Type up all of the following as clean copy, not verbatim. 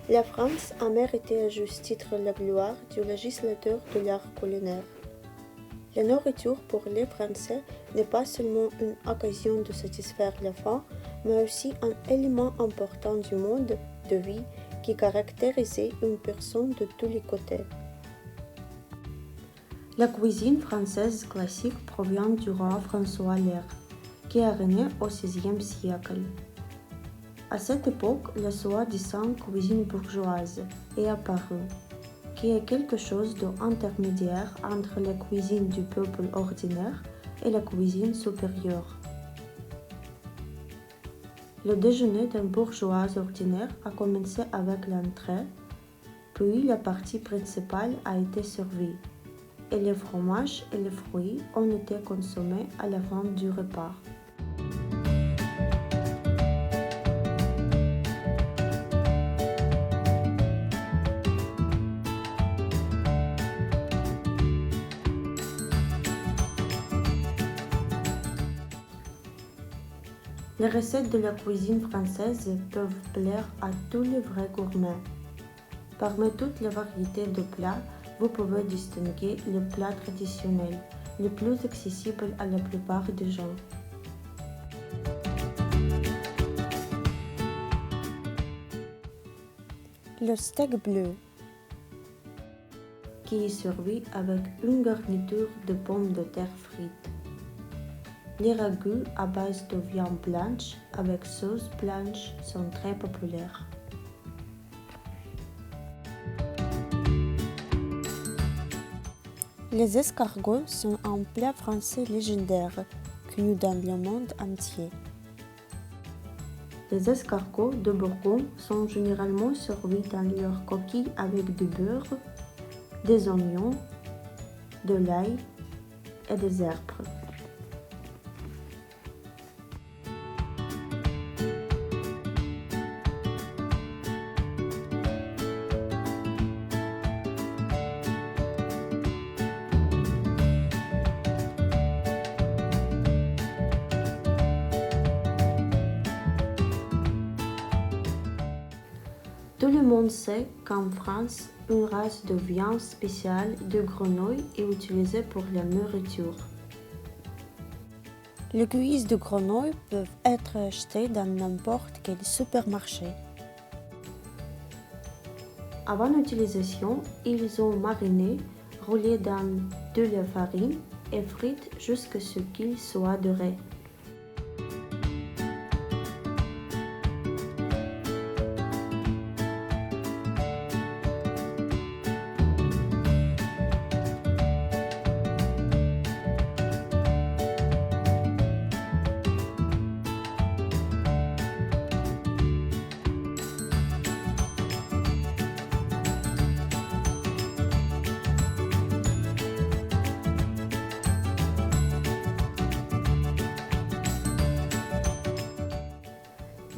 La France a mérité à juste titre la gloire du législateur de l'art culinaire. La nourriture pour les Français n'est pas seulement une occasion de satisfaire la faim, mais aussi un élément important du mode de vie qui caractérisait une personne de tous les côtés. La cuisine française classique provient du roi François Lair, qui est régné au XVIe siècle. À cette époque, la soi-disant cuisine bourgeoise est apparue, qui est quelque chose d'intermédiaire entre la cuisine du peuple ordinaire et la cuisine supérieure. Le déjeuner d'un bourgeois ordinaire a commencé avec l'entrée, puis la partie principale a été servie, et les fromages et les fruits ont été consommés à la fin du repas. Les recettes de la cuisine française peuvent plaire à tous les vrais gourmets. Parmi toutes les variétés de plats, vous pouvez distinguer le plat traditionnel, le plus accessible à la plupart des gens. Le steak bleu, qui est servi avec une garniture de pommes de terre frites. Les ragoûts à base de viande blanche avec sauce blanche sont très populaires. Les escargots sont un plat français légendaire, connu dans le monde entier. Les escargots de Bourgogne sont généralement servis dans leur coquille avec du beurre, des oignons, de l'ail et des herbes. Tout le monde sait qu'en France, une race de viande spéciale de grenouille est utilisée pour la nourriture. Les cuisses de grenouille peuvent être achetées dans n'importe quel supermarché. Avant l'utilisation, ils ont mariné, roulé dans de la farine et frites jusqu'à ce qu'ils soient dorés.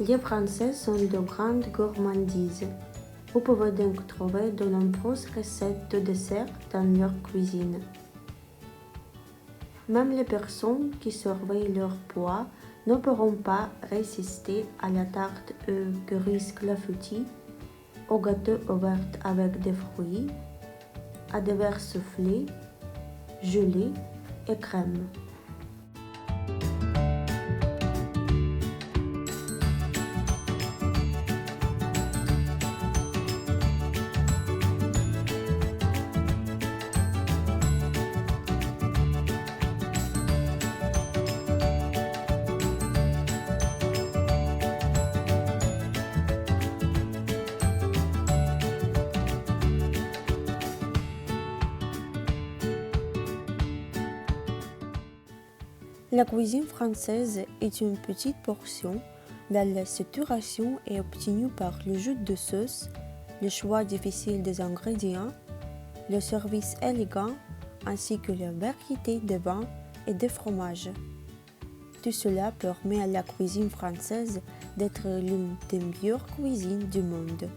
Les Français sont de grandes gourmandises. Vous pouvez donc trouver de nombreuses recettes de desserts dans leur cuisine. Même les personnes qui surveillent leur poids ne pourront pas résister à la tarte aux cerises clafoutis, au gâteau ouvert avec des fruits, à des verres soufflés, gelés et crème. La cuisine française est une petite portion dont la saturation est obtenue par l'ajout de sauce, le choix difficile des ingrédients, le service élégant ainsi que la variété de vins et de fromages. Tout cela permet à la cuisine française d'être l'une des meilleures cuisines du monde.